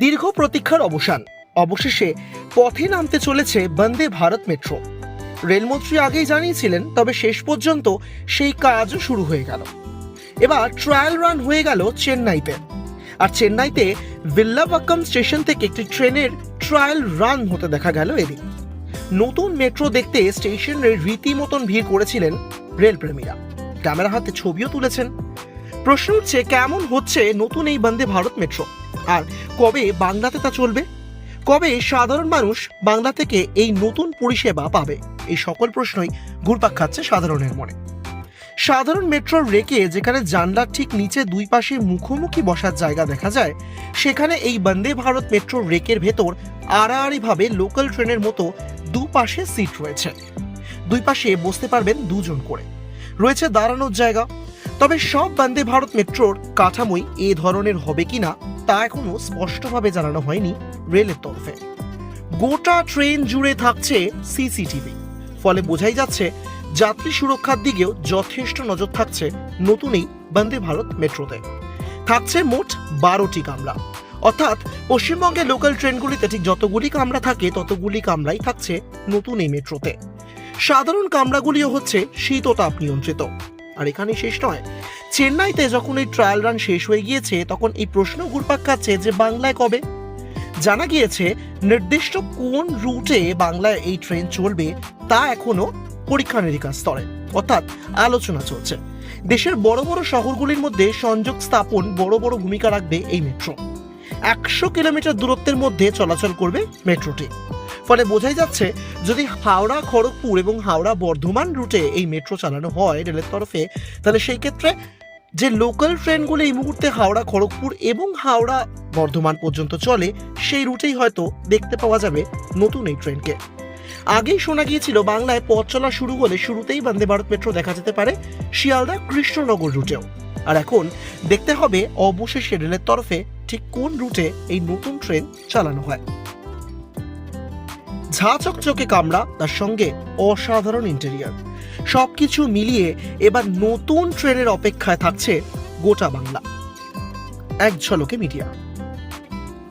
দীর্ঘ প্রতীক্ষার অবসান, অবশেষে পথে নামতে চলেছে বন্দে ভারত মেট্রো। রেলমন্ত্রী আগেই জানিয়েছিলেন, তবে শেষ পর্যন্ত সেই কাজও শুরু হয়ে গেল। এবার ট্রায়াল রান হয়ে গেল চেন্নাইতে। আর চেন্নাইতে ভিল্লাবাক্কাম স্টেশন থেকে একটি ট্রেনের ট্রায়াল রান হতে দেখা গেল এদিন। নতুন মেট্রো দেখতে স্টেশনের রীতিমতন ভিড় করেছিলেন রেলপ্রেমীরা, ক্যামেরা হাতে ছবিও তুলেছেন। প্রশ্ন উঠছে, কেমন হচ্ছে নতুন এই বন্দে ভারত মেট্রো, আর কবে বাংলাতে তা চলবে? কবে সাধারণ মানুষ বাংলা থেকে এই নতুন পরিষেবা পাবে? এই সকল প্রশ্নই ঘুরপাক খাচ্ছে সাধারণের মনে। সাধারণ মেট্রোর রেকে যেখানে জানলার ঠিক নিচে দুই পাশে মুখোমুখি বসার জায়গা দেখা যায়, সেখানে এই বন্দে ভারত মেট্রোর রেকের ভেতর আড়াআড়িভাবে লোকাল ট্রেনের মতো দুপাশে সিট রয়েছে। দুই পাশে বসতে পারবেন দুজন করে, রয়েছে দাঁড়ানোর জায়গা। তবে সব বন্দে ভারত মেট্রোর কাঠামোই এ ধরনের হবে কিনা তা এখনো স্পষ্টভাবে জানানো হয়নি রেলের তরফে। গোটা ট্রেন জুড়ে থাকছে সিসিটিভি, ফলে বোঝাই যাচ্ছে যাত্রী সুরক্ষার দিকেও যথেষ্ট নজর থাকছে নতুন এই বন্দে ভারত মেট্রোতে। থাকছে মোট 12টি কামরা, অর্থাৎ পশ্চিমবঙ্গের লোকাল ট্রেনগুলিতে ঠিক যতগুলি কামরা থাকে ততগুলি কামরাই থাকছে নতুন এই মেট্রোতে। সাধারণ কামরাগুলিও হচ্ছে শীত ও তাপ নিয়ন্ত্রিত। আর এখানে শেষ নয়, চেন্নাইতে যখন এই ট্রায়াল রান শেষ হয়ে গিয়েছে তখন এই প্রশ্ন ঘুরপাক খাচ্ছে যে বাংলায় কবে। জানা গিয়েছে নির্দিষ্ট কোন রুটে বাংলায় এই ট্রেন চলবে তা এখনো পরীক্ষা নিরীক্ষার স্তরে, অর্থাৎ আলোচনা চলছে। দেশের বড় বড় শহরগুলির মধ্যে সংযোগ স্থাপন বড় বড় ভূমিকা রাখবে এই মেট্রো। 100 কিলোমিটার দূরত্বের মধ্যে চলাচল করবে মেট্রোটি। ফলে বোঝাই যাচ্ছে, যদি হাওড়া খড়গপুর এবং হাওড়া বর্ধমান রুটে এই মেট্রো চালানো হয় রেলের তরফে, তাহলে সেই ক্ষেত্রে যে লোকাল ট্রেনগুলো এই মুহূর্তে হাওড়া খড়গপুর এবং হাওড়া বর্ধমান পর্যন্ত চলে, সেই রুটেই হয়তো দেখতে পাওয়া যাবে নতুন এই ট্রেনকে। আগেই শোনা গিয়েছিল বাংলায় পথ চলা শুরু হলে শুরুতেই বন্দে ভারত মেট্রো দেখা যেতে পারে শিয়ালদা কৃষ্ণনগর রুটেও। আর এখন দেখতে হবে অবশেষে রেলের তরফে ঠিক কোন রুটে এই নতুন ট্রেন চালানো হয়। ঝাঁ চকচকে কামরা, তার সঙ্গে অসাধারণ ইন্টেরিয়ার, সবকিছু মিলিয়ে এবার নতুন ট্রেনের অপেক্ষায় থাকছে গোটা বাংলা। এক ঝলকে মিডিয়া।